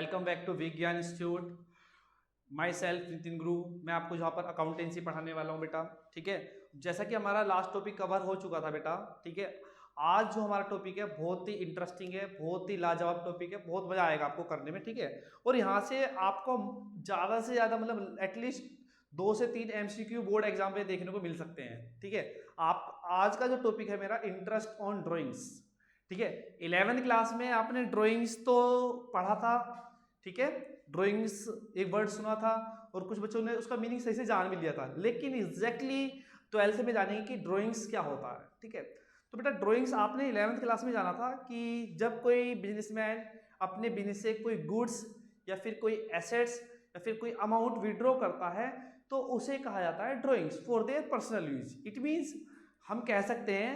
Welcome back to विज्ञान institute. My self Nitin गुरु। मैं आपको यहाँ पर अकाउंटेंसी पढ़ाने वाला हूँ बेटा। ठीक है, जैसा कि हमारा लास्ट टॉपिक कवर हो चुका था बेटा। ठीक है, आज जो हमारा टॉपिक है बहुत ही इंटरेस्टिंग है, बहुत ही लाजवाब टॉपिक है, बहुत मजा आएगा आपको करने में। ठीक है, और यहाँ से आपको ज़्यादा से ज़्यादा मतलब एटलीस्ट 2 से 3 MCQ बोर्ड एग्जाम में देखने को मिल सकते हैं। ठीक है, आप आज का जो टॉपिक है मेरा इंटरेस्ट ऑन ड्राइंग्स। ठीक है, 11th क्लास में आपने ड्राइंग्स तो पढ़ा था। ठीक है, ड्राइंग्स एक वर्ड सुना था और कुछ बच्चों ने उसका मीनिंग सही से जान भी लिया था, लेकिन एग्जैक्टली 12th में जानेंगे कि ड्राइंग्स क्या होता है। ठीक है, तो बेटा ड्राइंग्स आपने 11th क्लास में जाना था कि जब कोई बिजनेसमैन अपने बिजनेस से कोई गुड्स या फिर कोई एसेट्स या फिर कोई अमाउंट विड्रॉ करता है तो उसे कहा जाता है drawings for their personal use. It means हम कह सकते हैं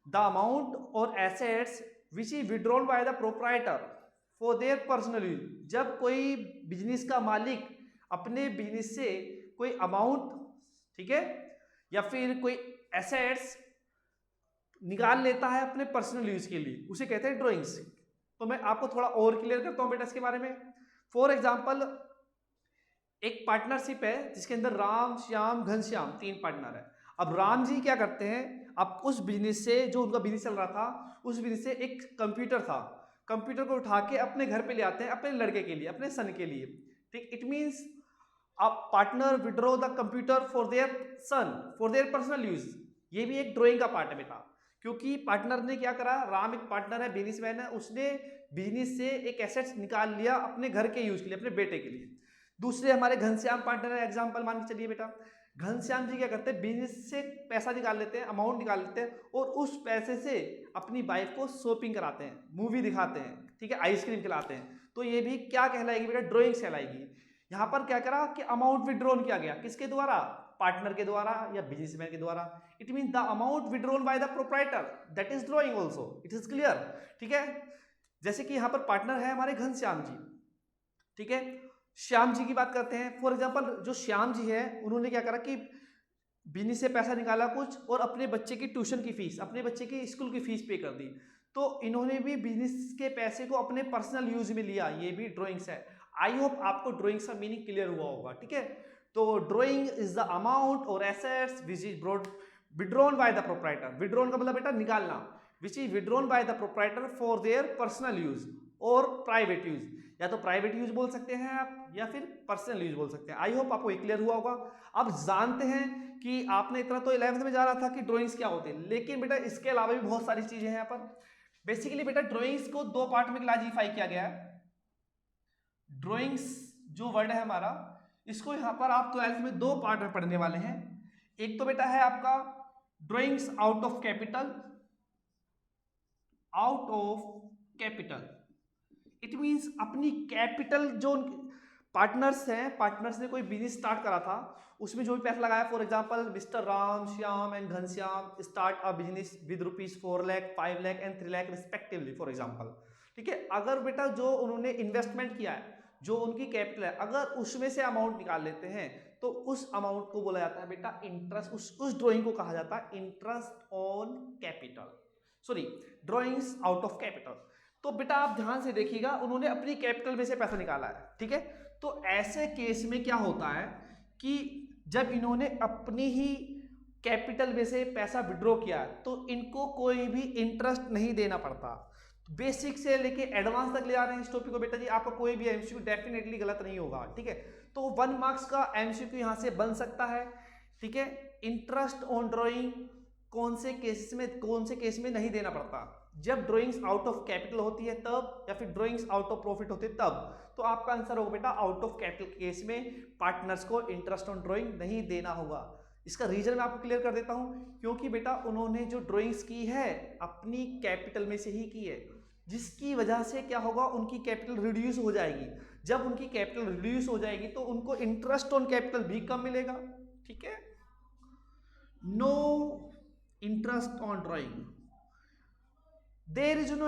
द अमाउंट और assets which is withdrawn by the proprietor for their personal use. जब कोई बिजनेस का मालिक अपने बिजनेस से कोई अमाउंट, ठीक है, या फिर कोई एसेट्स निकाल लेता है अपने पर्सनल यूज के लिए, उसे कहते हैं ड्राइंग्स। तो मैं आपको थोड़ा और क्लियर करता हूं बेटा इसके बारे में। फॉर एग्जाम्पल, एक पार्टनरशिप है जिसके अंदर राम, श्याम, घनश्याम 3 पार्टनर है। अब राम जी क्या करते हैं, अब उस बिजनेस से, जो उनका बिजनेस चल रहा था, उस बिजनेस से एक कंप्यूटर था, कंप्यूटर को उठा के अपने घर पे ले आते हैं अपने लड़के के लिए, अपने सन के लिए। ठीक, इट मींस अब partner withdraw the computer for their son for their personal use. ये भी एक ड्राइंग का पार्ट है बेटा, क्योंकि पार्टनर ने क्या करा, राम एक पार्टनर है, बिजनेसमैन है, उसने बिजनेस से एक एसेट्स निकाल लिया अपने घर के यूज के लिए, अपने बेटे के लिए। दूसरे हमारे घनश्याम पार्टनर है, एग्जांपल मान के चलिए बेटा। घनश्याम जी क्या करते हैं, बिजनेस से पैसा निकाल लेते हैं, अमाउंट निकाल लेते हैं और उस पैसे से अपनी वाइफ को शॉपिंग कराते हैं, मूवी दिखाते हैं, ठीक है, आइसक्रीम खिलाते हैं। तो ये भी क्या कहलाएगी बेटा, ड्राइंग्स कहलाएगी। यहाँ पर क्या करा कि अमाउंट विड्रॉन किया गया, किसके द्वारा, पार्टनर के द्वारा या बिजनेसमैन के द्वारा। It mean the amount withdrawn by the proprietor, that is drawing also, it is clear. ठीक है, जैसे कि यहाँ पर पार्टनर है हमारे घनश्याम जी। ठीक है, श्याम जी की बात करते हैं। फॉर एग्जांपल, जो श्याम जी है उन्होंने क्या करा कि बिजनेस से पैसा निकाला कुछ और अपने बच्चे की ट्यूशन की फीस, अपने बच्चे की स्कूल की फीस पे कर दी। तो इन्होंने भी बिजनेस के पैसे को अपने पर्सनल यूज में लिया, ये भी ड्राइंग्स है। आई होप आपको ड्राइंग्स का मीनिंग क्लियर हुआ होगा। ठीक है, तो ड्राइंग इज द अमाउंट और assets which is withdrawn by the proprietor. Withdrawn का मतलब बेटा निकालना, which is withdrawn by the proprietor for their personal use और प्राइवेट यूज। या तो प्राइवेट यूज बोल सकते हैं आप या फिर पर्सनल यूज बोल सकते हैं। आई होप आपको क्लियर हुआ होगा। अब जानते हैं कि आपने इतना तो 11th में जाना था कि ड्राइंग्स क्या होते हैं, लेकिन बेटा इसके अलावा भी बहुत सारी चीजें हैं यहाँ पर। बेसिकली बेटा ड्राइंग्स को 2 पार्ट में क्लासिफाई किया गया है। ड्राइंग्स जो वर्ड है हमारा, इसको यहाँ पर आप 12th में 2 पार्ट में पढ़ने वाले हैं। एक तो बेटा है आपका drawings out of capital, out of capital. It means अपनी कैपिटल, जो पार्टनर्स हैं, पार्टनर्स ने कोई बिजनेस स्टार्ट करा था, उसमें जो भी पैसा लगाया। For example, mister Ram, Shyam and Ghanshyam start a business with ₹4 lakh, 5 lakh and 3 lakh respectively, for example. ठीक है, अगर बेटा जो उन्होंने इन्वेस्टमेंट किया है, जो उनकी कैपिटल है, अगर उसमें से अमाउंट निकाल लेते हैं तो उस अमाउंट को बोला जाता है बेटा इंटरेस्ट। उस ड्राइंग को कहा जाता है interest on capital, sorry, drawings out of capital. तो बेटा आप ध्यान से देखिएगा, उन्होंने अपनी कैपिटल में से पैसा निकाला है। ठीक है, तो ऐसे केस में क्या होता है कि जब इन्होंने अपनी ही कैपिटल में से पैसा विड्रॉ किया तो इनको कोई भी इंटरेस्ट नहीं देना पड़ता। बेसिक से लेके एडवांस तक ले जा रहे हैं इस टॉपिक को बेटा जी। आपका कोई भी एमसीक्यू डेफिनेटली गलत नहीं होगा। ठीक है, तो 1 मार्क्स का एमसीक्यू यहां से बन सकता है। ठीक है, इंटरेस्ट ऑन ड्राइंग कौन से केस में नहीं देना पड़ता, जब ड्राइंग्स आउट ऑफ कैपिटल होती है तब, या फिर ड्राइंग्स आउट ऑफ प्रॉफिट होती है तब। तो आपका आंसर होगा बेटा आउट ऑफ कैपिटल केस में पार्टनर्स को इंटरेस्ट ऑन ड्राइंग नहीं देना होगा। इसका रीजन मैं आपको क्लियर कर देता हूं, क्योंकि बेटा उन्होंने जो ड्राइंग्स की है अपनी कैपिटल में से ही की है, जिसकी वजह से क्या होगा, उनकी कैपिटल रिड्यूस हो जाएगी। जब उनकी कैपिटल रिड्यूस हो जाएगी तो उनको इंटरेस्ट ऑन कैपिटल भी कम मिलेगा। ठीक है, no interest on drawing, there is no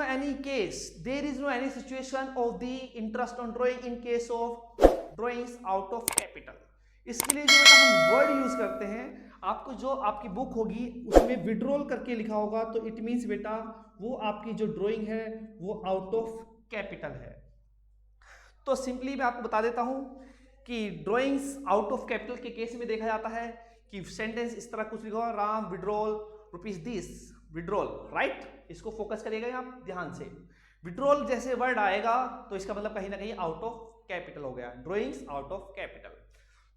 any situation of the interest on drawing in case of drawings out of capital। इसके लिए जो बेटा हम वर्ड यूज करते हैं, आपको जो आपकी बुक होगी उसमें विड्रॉल करके लिखा होगा, तो इट मींस बेटा वो आपकी जो ड्राइंग है वो आउट ऑफ कैपिटल है। तो सिंपली मैं आपको बता देता हूं कि ड्राइंग्स आउट ऑफ कैपिटल के केस में देखा जाता है कि सेंटेंस इस तरह कुछ लिखा हुआ, Ram withdrawal rupees this, withdrawal, right. इसको फोकस करिएगा आप ध्यान से। विड्रॉल जैसे वर्ड आएगा तो इसका मतलब कहीं ना कहीं आउट ऑफ कैपिटल हो गया, ड्राइंग्स आउट ऑफ कैपिटल।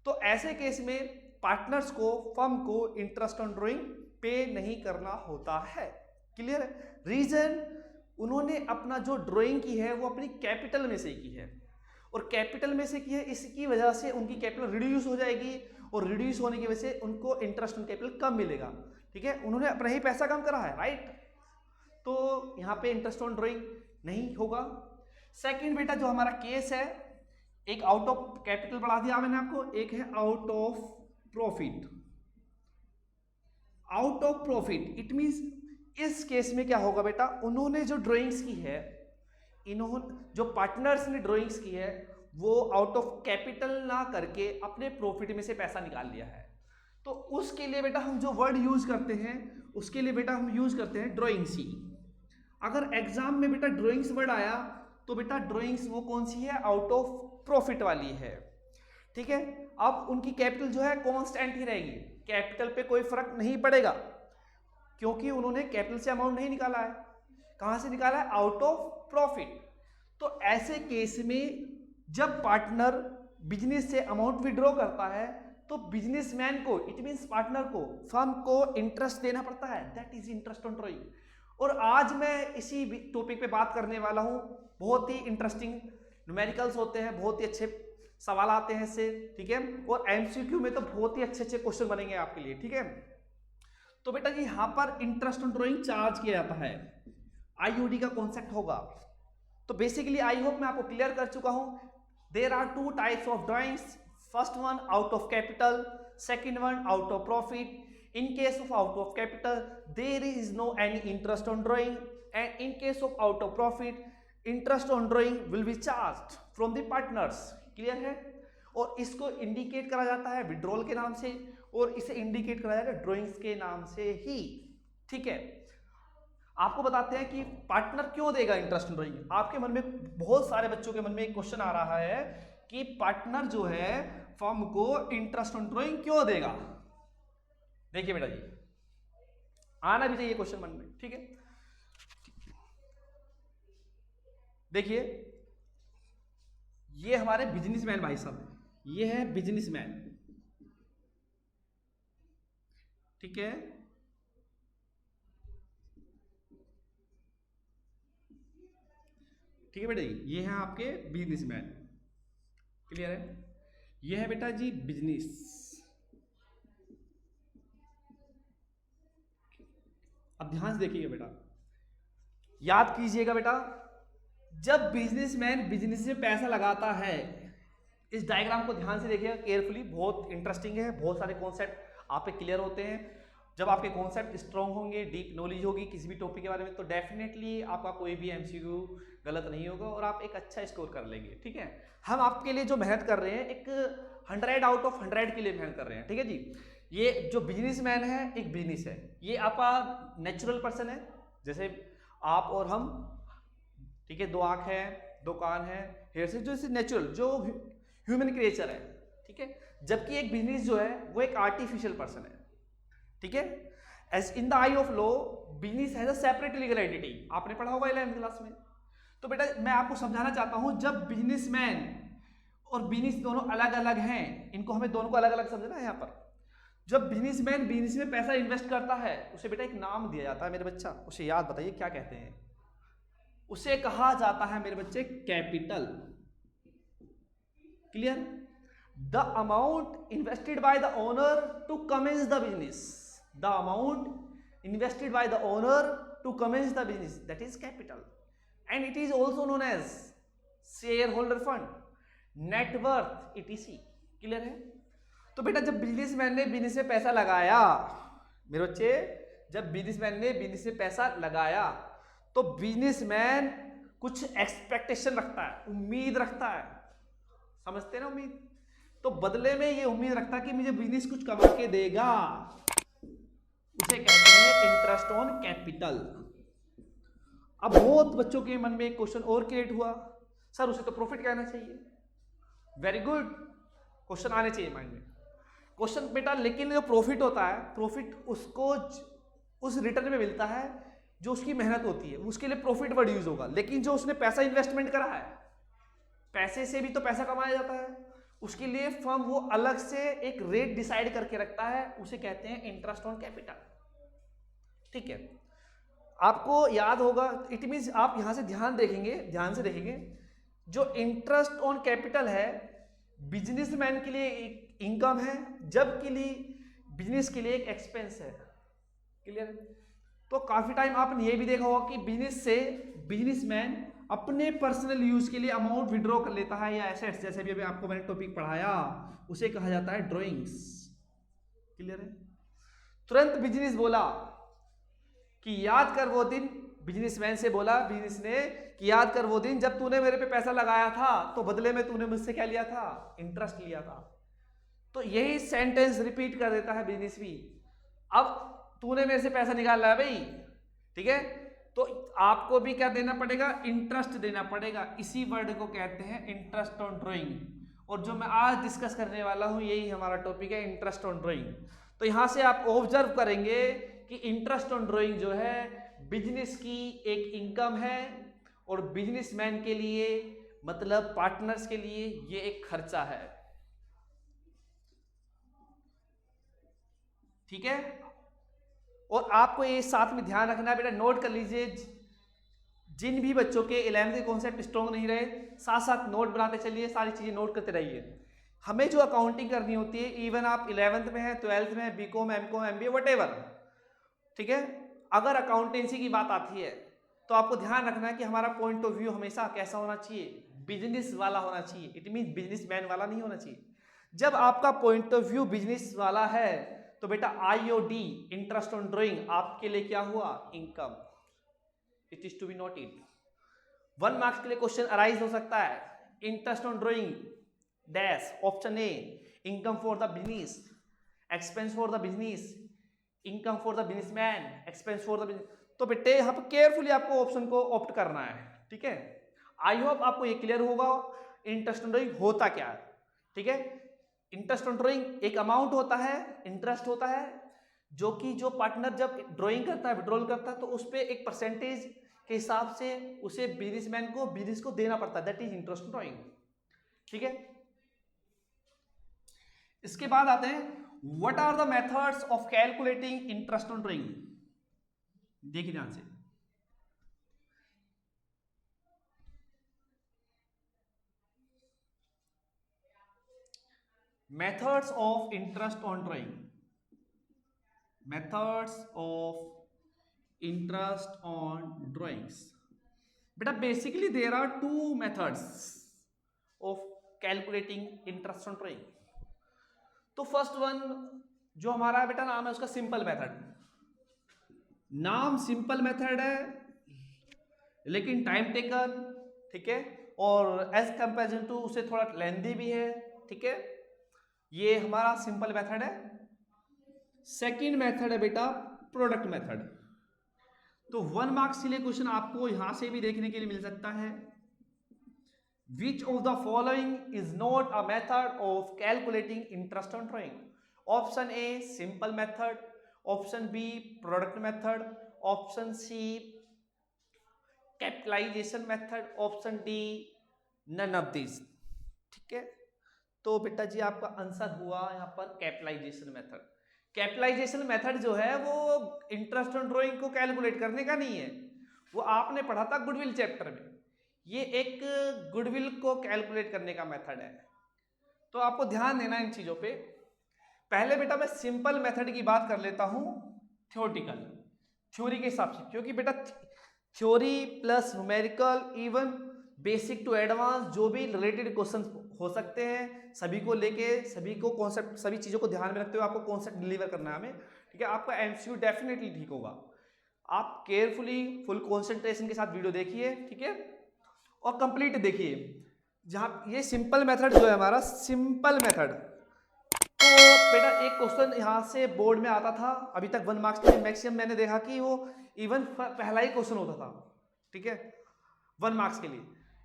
तो ऐसे केस में पार्टनर्स को, फर्म को इंटरेस्ट ऑन ड्राइंग पे नहीं करना होता है। क्लियर है? रीजन, उन्होंने अपना जो ड्राइंग की है वो अपनी कैपिटल में से की है, और कैपिटल में से की है, इसकी वजह से उनकी कैपिटल रिड्यूस हो जाएगी, और रिड्यूस होने की वजह से उनको इंटरेस्ट ऑन कैपिटल कम मिलेगा। ठीक है, उन्होंने अपना ही पैसा कम करा है, राइट। तो यहाँ पे इंटरेस्ट ऑन ड्राइंग नहीं होगा। सेकंड बेटा जो हमारा केस है, एक आउट ऑफ कैपिटल बढ़ा दिया मैंने आपको, एक है out of profit. Out of profit it means इस केस में क्या होगा बेटा, उन्होंने जो ड्राइंग्स की है, इन्होंने जो पार्टनर्स ने ड्राइंग्स की है वो आउट ऑफ कैपिटल ना करके अपने प्रॉफिट में से पैसा निकाल लिया है। तो उसके लिए बेटा हम जो वर्ड यूज करते हैं, उसके लिए बेटा हम यूज करते हैं ड्राइंग्स ही। अगर एग्जाम में बेटा ड्राइंग्स वर्ड आया तो बेटा ड्राइंग्स वो कौन सी है, आउट ऑफ प्रॉफिट वाली है। ठीक है, अब उनकी कैपिटल जो है कांस्टेंट ही रहेगी, कैपिटल पे कोई फर्क नहीं पड़ेगा, क्योंकि उन्होंने कैपिटल से अमाउंट नहीं निकाला है। कहां से निकाला है, आउट ऑफ प्रॉफिट। तो ऐसे केस में जब पार्टनर बिजनेस से अमाउंट विड्रॉ करता है तो बिजनेसमैन को, इट मींस पार्टनर को, फर्म को इंटरेस्ट देना पड़ता है, that is interest on drawing. और आज मैं इसी टॉपिक पे बात करने वाला हूं, बहुत ही इंटरेस्टिंग न्यूमेरिकल्स होते हैं, बहुत ही अच्छे सवाल आते हैं इससे। ठीक है, और एमसीक्यू में तो बहुत ही अच्छे अच्छे क्वेश्चन बनेंगे आपके लिए। ठीक है, तो बेटा जी यहां पर इंटरेस्ट ऑन ड्राइंग चार्ज किया जाता है, आईओडी का कॉन्सेप्ट होगा। तो बेसिकली आई होप मैं आपको क्लियर कर चुका हूं। There are two types of drawings, first one out of capital, second one out of profit. In case of out of capital, there is no any interest on drawing, and in case of out of profit, interest on drawing will be charged from the partners. Clear है? और इसको indicate करा जाता है withdrawal के नाम से, और इसे इंडिकेट करा जाता है ड्रॉइंग्स के नाम से ही। ठीक है, आपको बताते हैं कि पार्टनर क्यों देगा इंटरेस्ट ऑन ड्रॉइंग। आपके मन में, बहुत सारे बच्चों के मन में एक क्वेश्चन आ रहा है कि पार्टनर जो है फर्म को इंटरेस्ट ऑन ड्रॉइंग क्यों देगा। देखिए बेटा जी, आना भी चाहिए क्वेश्चन मन में। ठीक है, देखिए ये हमारे बिजनेसमैन भाई साहब, ये है बिजनेसमैन। ठीक है, ठीक है बेटा जी, ये है आपके बिजनेसमैन। क्लियर है? ये है बेटा जी बिजनेस। अब ध्यान से देखिएगा बेटा, याद कीजिएगा बेटा, जब बिजनेसमैन बिजनेस में पैसा लगाता है, इस डायग्राम को ध्यान से देखिएगा केयरफुली, बहुत इंटरेस्टिंग है, बहुत सारे कॉन्सेप्ट आप पे क्लियर होते हैं। जब आपके कॉन्सेप्ट स्ट्रॉन्ग होंगे, डीप नॉलेज होगी किसी भी टॉपिक के बारे में, तो डेफिनेटली आपका कोई भी एमसीक्यू गलत नहीं होगा और आप एक अच्छा स्कोर कर लेंगे। ठीक है, हम आपके लिए जो मेहनत कर रहे हैं, एक 100 आउट ऑफ 100 के लिए मेहनत कर रहे हैं। ठीक है जी, ये जो बिजनेसमैन है, एक बिजनेस है, ये आपका नेचुरल पर्सन है, जैसे आप और हम। ठीक है, 2 आंख है, 2 कान है, हेयर से, जो नेचुरल, जो ह्यूमन क्रिएचर है। ठीक है, जबकि एक बिजनेस जो है वो एक आर्टिफिशियल पर्सन है। ठीक है, as in the eye of law business has a separate legal entity, आपने पढ़ा होगा 11th क्लास में। तो बेटा मैं आपको समझाना चाहता हूं, जब बिजनेसमैन और बिजनेस दोनों अलग अलग हैं, इनको हमें दोनों को अलग अलग समझना है। यहाँ पर जब बिजनेसमैन बिजनेस में पैसा इन्वेस्ट करता है, उसे बेटा एक नाम दिया जाता है मेरे बच्चा, उसे याद बताइए क्या कहते हैं। उसे कहा जाता है मेरे बच्चे capital. Clear? The amount invested by the owner to commence the business, the amount invested by the owner to commence the business, that is capital, and it is also known as shareholder fund, net worth, etc। Clear है? तो बेटा जब businessman ने business में पैसा लगाया, मेरे बच्चे, जब बिजनेसमैन ने बिजनेस में पैसा लगाया तो बिजनेसमैन कुछ एक्सपेक्टेशन रखता है, उम्मीद रखता है, समझते हैं ना उम्मीद। तो बदले में ये उम्मीद रखता है कि मुझे बिजनेस कुछ कमा के देगा, उसे कहते हैं इंटरेस्ट ऑन कैपिटल। अब बहुत बच्चों के मन में एक क्वेश्चन और क्रिएट हुआ, सर उसे तो प्रॉफिट कहना चाहिए। वेरी गुड, क्वेश्चन आने चाहिए माइंड में। क्वेश्चन बेटा, लेकिन जो प्रॉफिट होता है, प्रॉफिट उसको उस रिटर्न में मिलता है जो उसकी मेहनत होती है, उसके लिए प्रॉफिट वर्ड यूज होगा। लेकिन जो उसने पैसा इन्वेस्टमेंट करा है, पैसे से भी तो पैसा कमाया जाता है, उसके लिए फर्म वो अलग से एक रेट डिसाइड करके रखता है, उसे कहते हैं इंटरेस्ट ऑन कैपिटल। ठीक है, आपको याद होगा, इट मींस आप यहां से ध्यान देखेंगे, जो इंटरेस्ट ऑन कैपिटल है बिजनेसमैन के लिए एक इनकम है, जबकि बिजनेस के लिए एक एक्सपेंस है। क्लियर? तो काफी टाइम आपने ये भी देखा होगा कि बिजनेसमैन अपने पर्सनल यूज के लिए अमाउंट विड्रॉ कर लेता है, या एसेट्स, जैसे भी अभी आपको मैंने टॉपिक पढ़ाया, उसे कहा जाता है ड्रॉइंग्स। क्लियर है? तुरंत बिजनेस बोला कि याद कर वो दिन, बिजनेसमैन से बोला बिजनेस ने कि याद कर वो दिन जब तूने मेरे पे पैसा लगाया था, तो बदले में तूने मुझसे क्या लिया था? इंटरेस्ट लिया था। तो यही सेंटेंस रिपीट कर देता है बिजनेस भी। अब तूने मेरे से पैसा निकाल लिया भाई, ठीक है, तो आपको भी क्या देना पड़ेगा? इंटरेस्ट देना पड़ेगा। इसी वर्ड को कहते हैं इंटरेस्ट ऑन ड्रॉइंग। और जो मैं आज डिस्कस करने वाला हूं, यही हमारा टॉपिक है, इंटरेस्ट ऑन ड्रॉइंग। तो यहां से आप ऑब्जर्व करेंगे कि इंटरेस्ट ऑन ड्रॉइंग जो है बिजनेस की एक इनकम है, और बिजनेसमैन के लिए, मतलब पार्टनर्स के लिए, ये एक खर्चा है। ठीक है? और आपको ये साथ में ध्यान रखना है बेटा, नोट कर लीजिए, जिन भी बच्चों के 11th के कॉन्सेप्ट स्ट्रॉन्ग नहीं रहे, साथ साथ नोट बनाते चलिए, सारी चीजें नोट करते रहिए। हमें जो अकाउंटिंग करनी होती है, इवन आप 11th में है, 12th में है, बीकॉम, एमकॉम, एमबीए, व्हाटएवर, ठीक है, अगर अकाउंटेंसी की बात आती है तो आपको ध्यान रखना है कि हमारा पॉइंट ऑफ व्यू हमेशा कैसा होना चाहिए? बिजनेस वाला होना चाहिए। इट मीन बिजनेसमैन वाला नहीं होना चाहिए। जब आपका पॉइंट ऑफ व्यू बिजनेस वाला है तो बेटा आईओडी, इंटरेस्ट ऑन ड्रॉइंग, आपके लिए क्या हुआ? Income. It is to be noted. 1 marks के लिए क्वेश्चन अराइज हो सकता है, interest on drawing dash, option A income for the business, expense for the business, income for the businessman, expense for the business. तो बेटे यहाँ पर carefully आपको ऑप्शन को ऑप्ट करना है। ठीक है, आई होप आपको ये क्लियर होगा इंटरेस्ट ऑन ड्रॉइंग होता क्या है। ठीक है, इंटरेस्ट ऑन ड्रॉइंग एक अमाउंट होता है, इंटरेस्ट होता है, जो कि जो पार्टनर जब ड्रॉइंग करता है, विड्रॉल करता है, तो उस पर एक परसेंटेज के हिसाब से उसे बिजनेसमैन को, बिजनेस को देना पड़ता है, that is interest on drawing. ठीक है, इसके बाद आते हैं what are the methods of calculating interest on drawing. देखिए ध्यान से, methods of interest on drawing, methods of interest on drawings. बेटा basically there are 2 methods of calculating interest on drawing. तो फर्स्ट वन जो हमारा बेटा नाम है उसका सिंपल मेथड। नाम सिंपल मेथड है लेकिन टाइम टेकन, ठीक है, और एज कंपेरिजन टू उसे थोड़ा लेंथी भी है। ठीक है, ये हमारा सिंपल मेथड है। सेकंड मेथड है बेटा प्रोडक्ट मेथड। तो 1 मार्क्स के लिए क्वेश्चन आपको यहां से भी देखने के लिए मिल सकता है, which of the following is not a method of calculating interest on drawing. Option A simple method, option B product method, option C capitalisation method, option D none of this. ठीक है, तो बेटा जी आपका आंसर हुआ यहाँ पर capitalisation method. Capitalisation method जो है वो इंटरेस्ट ऑन ड्रॉइंग को कैलकुलेट करने का नहीं है, वो आपने पढ़ा था गुडविल चैप्टर में। ये एक गुडविल को कैलकुलेट करने का मेथड है। तो आपको ध्यान देना इन चीजों पे। पहले बेटा मैं सिंपल मेथड की बात कर लेता हूं, थ्योरेटिकल, थ्योरी के हिसाब से, क्योंकि बेटा theory plus numerical, even basic to advance जो भी रिलेटेड क्वेश्चन हो सकते हैं, सभी को लेके, सभी को कॉन्सेप्ट, सभी चीजों को ध्यान में रखते हुए आपको कॉन्सेप्ट डिलीवर करना है हमें। ठीक है, आपका एमसीक्यू डेफिनेटली ठीक होगा। आप केयरफुली फुल कॉन्सेंट्रेशन के साथ वीडियो देखिए, ठीक है, और कंप्लीट देखिए। जहां ये सिंपल मेथड जो है हमारा सिंपल मेथड, तो बेटा एक क्वेश्चन यहां से बोर्ड में आता था, अभी तक 1 मार्क्स में मैक्सिमम मैंने देखा कि वो इवन पहला ही क्वेश्चन होता था। ठीक है, 1 मार्क्स के लिए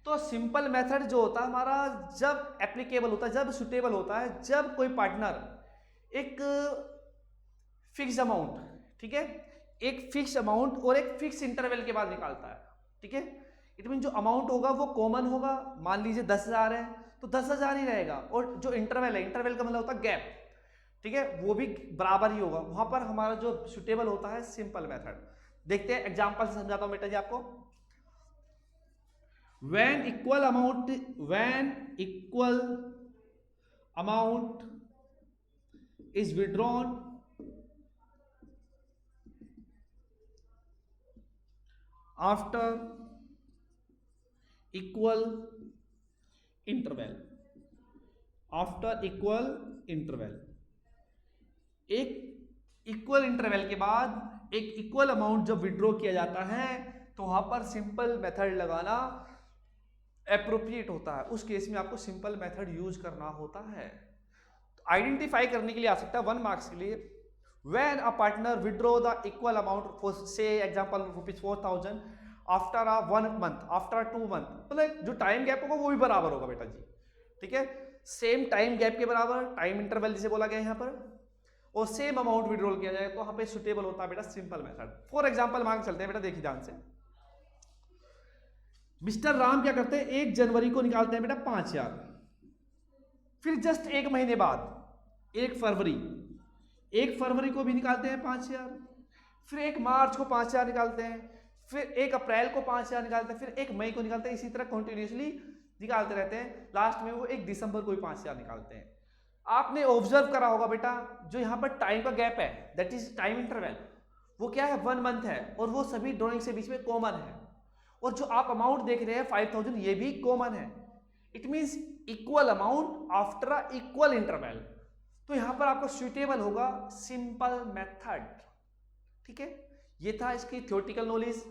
तो सिंपल मेथड जो होता है हमारा जब एप्लीकेबल होता है, जब सुटेबल होता है, जब कोई पार्टनर एक फिक्स अमाउंट, ठीक है, एक फिक्स अमाउंट और एक फिक्स इंटरवल के बाद निकालता है, ठीक है। इट मीन जो अमाउंट होगा वो कॉमन होगा, मान लीजिए 10,000 है तो 10,000 ही रहेगा, और जो इंटरवल है, इंटरवल का मतलब होता है गैप, ठीक है, वो भी बराबर ही होगा। वहां पर हमारा जो सुटेबल होता है सिंपल मेथड। देखते हैं एग्जांपल से समझाता हूं बेटा जी आपको। when equal amount is withdrawn after equal interval, एक इक्वल इंटरवल के बाद एक इक्वल अमाउंट जब विड्रॉ किया जाता है तो वहां पर सिंपल मेथड लगाना एप्रोप्रिएट होता है। उस केस में आपको सिंपल मेथड यूज करना होता है। आइडेंटिफाई करने के लिए आ सकता है 1 मार्क्स के लिए। When a partner withdraw the equal amount for say example ₹4,000 after 1 month, after 2 month, मतलब जो टाइम गैप होगा वो भी बराबर होगा बेटा जी, ठीक है, सेम टाइम गैप के बराबर, टाइम इंटरवल जिसे बोला गया है यहाँ पर, और सेम अमाउंट विड्रॉल किया जाए तो यहाँ पे सुटेबल होता है बेटा सिंपल मेथड। फॉर एग्जांपल मान चलते हैं बेटा, देखिए ध्यान से। मिस्टर राम क्या करते हैं, 1 जनवरी को निकालते हैं बेटा 5,000, फिर जस्ट 1 महीने बाद 1 फरवरी को भी निकालते हैं 5,000, फिर 1 मार्च को 5,000 निकालते हैं, फिर 1 अप्रैल को 5,000 निकालते हैं, फिर 1 मई को निकालते हैं, इसी तरह कंटिन्यूसली निकालते रहते हैं। लास्ट में वो 1 दिसंबर को भी 5,000 निकालते हैं। आपने ऑब्जर्व करा होगा बेटा, जो यहाँ पर टाइम का गैप है, दैट इज टाइम इंटरवल, वो क्या है 1 मंथ है, और वो सभी ड्रॉइंग से बीच में कॉमन है। और जो आप अमाउंट देख रहे हैं 5,000, ये भी कॉमन है। It means equal amount after a equal interval. तो यहां पर आपको सुटेबल होगा सिंपल मेथड, ठीक है। ये था इसकी थ्योरेटिकल नॉलेज,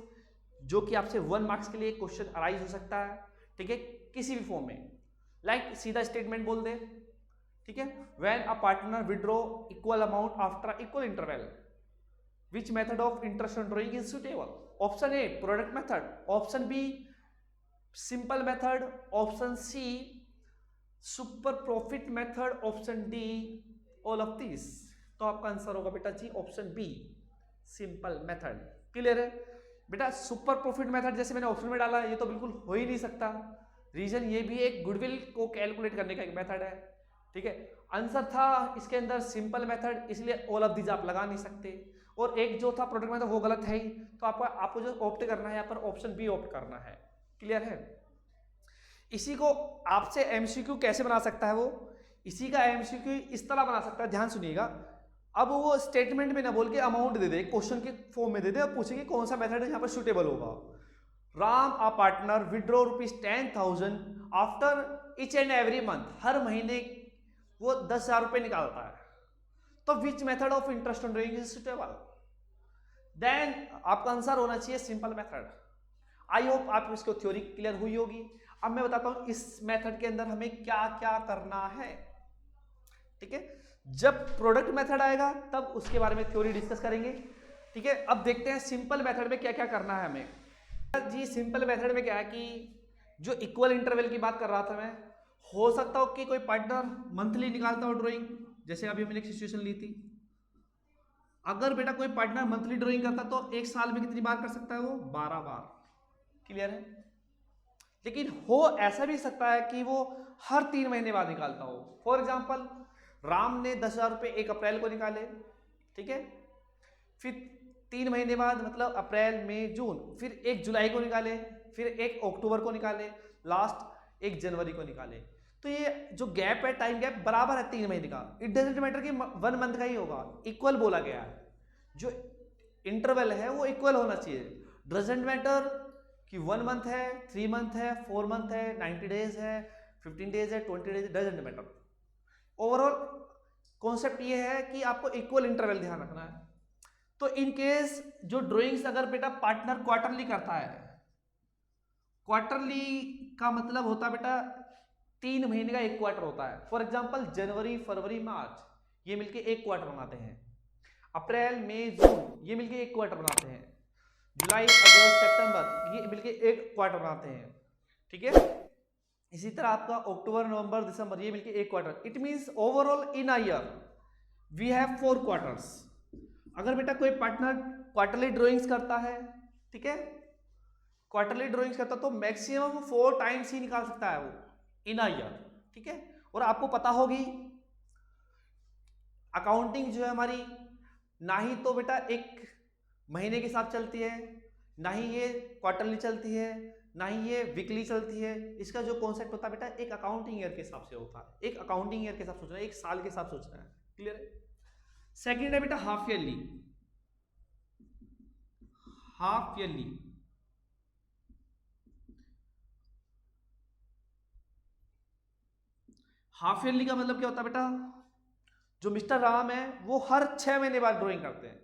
जो कि आपसे 1 मार्क्स के लिए क्वेश्चन अराइज हो सकता है, ठीक है, किसी भी फॉर्म में। लाइक सीधा स्टेटमेंट बोल दे, ठीक है, when a partner withdraw equal amount after equal interval, which method of interest on drawing is suitable? Option A product method, option B simple method, option C super profit method, option D all of these। तो आपका answer होगा बेटा जी option B simple method. Clear है बेटा। Super profit method जैसे मैंने option में डाला, ये तो बिल्कुल हो ही नहीं सकता। रीजन ये भी एक गुडविल को कैलकुलेट करने का एक मेथड है, ठीक है। आंसर था इसके अंदर सिंपल मेथड, इसलिए ऑल ऑफ दीज आप लगा नहीं सकते। और एक जो था प्रोडक्ट मेथड वो गलत है ही, तो आपको जो ऑप्ट करना है यहाँ पर ऑप्शन बी ऑप्ट करना है। क्लियर है। इसी को आपसे एमसीक्यू कैसे बना सकता है वो, इसी का एमसीक्यू इस तरह बना सकता है, ध्यान सुनिएगा। अब वो स्टेटमेंट में ना बोल के अमाउंट दे दे, क्वेश्चन के फॉर्म में दे दे, और पूछेंगे कौन सा मेथड है यहाँ पर सुटेबल होगा। Ram a partner withdraw ₹10,000 after each and every month, हर महीने वो 10,000 रुपये निकालता है, तो which method of interest on drawing is suitable? Then आपका आंसर होना चाहिए सिंपल मेथड। आई होप आप इसको थ्योरी क्लियर हुई होगी। अब मैं बताता हूं इस मेथड के अंदर हमें क्या क्या करना है, ठीक है। जब प्रोडक्ट मेथड आएगा तब उसके बारे में थ्योरी डिस्कस करेंगे, ठीक है। अब देखते हैं सिंपल मेथड में क्या क्या करना है हमें। जी सिंपल मेथड में क्या है कि जो इक्वल इंटरवल की बात कर रहा था मैं, हो सकता हो कि कोई पार्टनर मंथली निकालता हो ड्राइंग, जैसे अभी हमने एक सिचुएशन ली थी। अगर बेटा कोई पार्टनर मंथली ड्राइंग करता तो 1 साल में कितनी बार कर सकता है वो? 12 बार। क्लियर है। लेकिन हो ऐसा भी सकता है कि वो हर 3 महीने बाद निकालता हो। फॉर एग्जाम्पल राम ने 10,000 रुपये 1 अप्रैल को निकाले, ठीक है, फिर 3 महीने बाद मतलब अप्रैल मई जून, फिर 1 जुलाई को निकाले, फिर 1 अक्टूबर को निकाले, लास्ट 1 जनवरी को निकाले। तो ये जो गैप है, टाइम गैप बराबर है 3 महीने का। इट डजंट मैटर कि 1 मंथ का ही होगा, इक्वल बोला गया है। जो इंटरवल है वो इक्वल होना चाहिए। डजंट मैटर कि 1 मंथ है, 3 मंथ है, 4 मंथ है, 90 डेज है, 15 डेज है, 20 days, doesn't matter. Overall concept ये है कि आपको इक्वल इंटरवल ध्यान रखना है। तो इन केस जो ड्राइंग्स अगर बेटा पार्टनर क्वार्टरली करता है, क्वार्टरली का मतलब होता है बेटा 3 महीने का 1 क्वार्टर होता है। फॉर एग्जांपल जनवरी, फरवरी, मार्च ये मिलके 1 क्वार्टर बनाते हैं। अप्रैल, मई, जून ये मिलके 1 क्वार्टर बनाते हैं। जुलाई, अगस्त, सितंबर ये मिलके 1 क्वार्टर बनाते हैं। ठीक है। इसी तरह आपका अक्टूबर, नवंबर, दिसंबर ये मिलके एक quarter. It means overall in a year we have 4 quarters. अगर बेटा कोई पार्टनर क्वार्टरली ड्राइंग्स करता है, ठीक है, क्वार्टरली ड्राइंग्स करता तो मैक्सिमम 4 टाइम्स ही निकाल सकता है वो इन अ ईयर, ठीक है। और आपको पता होगी अकाउंटिंग जो है हमारी ना ही तो बेटा एक महीने के साथ चलती है, ना ही ये क्वार्टरली चलती है, ना ही ये वीकली चलती है। इसका जो कॉन्सेप्ट होता है बेटा एक अकाउंटिंग ईयर के हिसाब से होता है, एक अकाउंटिंग ईयर के हिसाब से सोचना है, एक साल के हिसाब से सोचना है। क्लियर है। सेकंड है बेटा half yearly. Half yearly half yearly का मतलब क्या होता है बेटा, जो मिस्टर राम है वो हर 6 महीने बाद ड्राइंग करते हैं,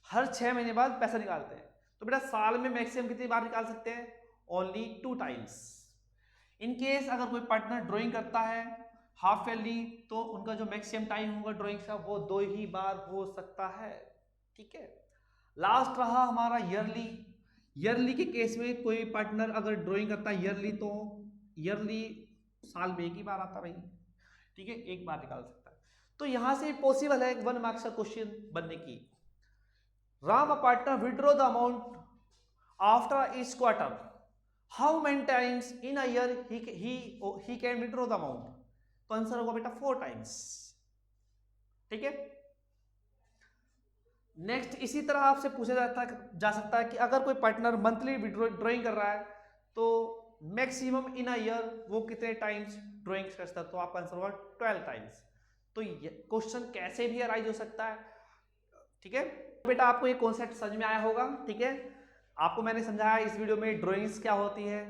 हर 6 महीने बाद पैसा निकालते हैं। तो बेटा साल में मैक्सिमम कितनी बार निकाल सकते हैं, ओनली 2 टाइम्स। इन केस अगर कोई पार्टनर ड्राइंग करता है हाफ ईयरली तो उनका जो मैक्सिमम टाइम होगा ड्राइंग का वो 2 ही बार हो सकता है, ठीक है। लास्ट रहा हमारा ईयरली। ईयरली के केस में कोई पार्टनर अगर ड्राइंग करता है ईयरली तो ईयरली साल में एक ही बार आता भाई, ठीक है, एक बार निकाल सकता है। तो यहां से पॉसिबल है 1 मार्क्स का क्वेश्चन बनने की। Ram a partner withdraw the amount after each quarter, how many times in a year he can withdraw the amount. तो आंसर होगा बेटा 4 टाइम्स, ठीक है। नेक्स्ट इसी तरह आपसे पूछा जा सकता है कि अगर कोई पार्टनर मंथली ड्राइंग कर रहा है तो मैक्सिमम इन अ ईयर वो कितने टाइम्स ड्राइंग कर सकता है। तो आपका आंसर होगा 12 टाइम्स। तो क्वेश्चन कैसे भी अराइज हो सकता है, ठीक है। बेटा आपको ये कॉन्सेप्ट समझ में आया होगा, ठीक है। आपको मैंने समझाया इस वीडियो में ड्राइंग्स क्या होती है,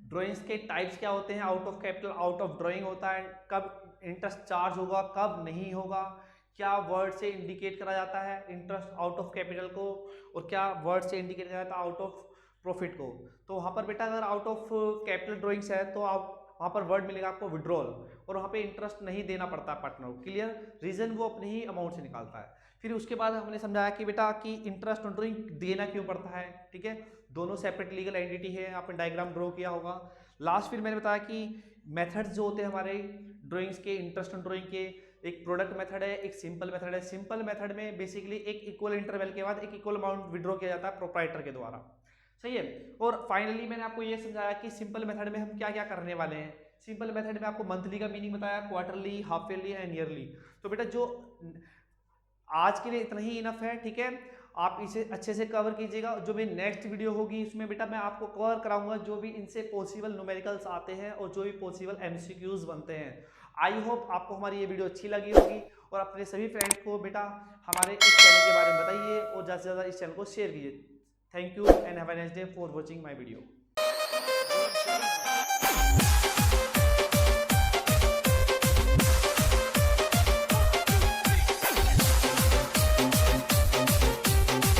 ड्राइंग्स के टाइप्स क्या होते हैं, out of capital, out of drawing होता है, कब इंटरेस्ट चार्ज होगा कब नहीं होगा, क्या वर्ड से इंडिकेट करा जाता है इंटरेस्ट आउट ऑफ कैपिटल को, और क्या वर्ड से इंडिकेट करा जाता है आउट ऑफ प्रॉफिट को। तो वहाँ पर बेटा अगर आउट ऑफ कैपिटल ड्राइंग्स है तो आप वहाँ पर वर्ड मिलेगा आपको विड्रॉल, और वहाँ पे इंटरेस्ट नहीं देना पड़ता पार्टनर को। क्लियर, रीजन वो अपने ही अमाउंट से निकालता है। फिर उसके बाद हमने समझाया कि बेटा कि इंटरेस्ट ऑन ड्राइंग देना क्यों पड़ता है, ठीक है, दोनों सेपरेट लीगल एंटिटी है, आपने डायग्राम ड्रॉ किया होगा। लास्ट फिर मैंने बताया कि मेथड्स जो होते हैं हमारे ड्राइंग्स के, इंटरेस्ट ऑन ड्राइंग के, एक प्रोडक्ट मेथड है, एक सिंपल मेथड है। सिंपल मेथड में बेसिकली एक इक्वल इंटरवल के बाद एक इक्वल अमाउंट विड्रॉ किया जाता है प्रोप्राइटर के द्वारा, सही है। और फाइनली मैंने आपको ये समझाया कि सिंपल मेथड में हम क्या क्या करने वाले हैं। सिंपल मेथड में आपको मंथली का मीनिंग बताया, quarterly, half yearly and yearly. तो बेटा जो आज के लिए इतना ही इनफ है, ठीक है। आप इसे अच्छे से कवर कीजिएगा। जो भी नेक्स्ट वीडियो होगी उसमें बेटा मैं आपको कवर कराऊंगा जो भी इनसे पॉसिबल न्यूमेरिकल्स आते हैं और जो भी पॉसिबल एमसीक्यूज बनते हैं। आई होप आपको हमारी ये वीडियो अच्छी लगी होगी, और अपने सभी फ्रेंड्स को बेटा हमारे इस चैनल के बारे में बताइए और ज़्यादा से ज़्यादा इस चैनल को शेयर कीजिए। Thank you and have a nice day for watching my video.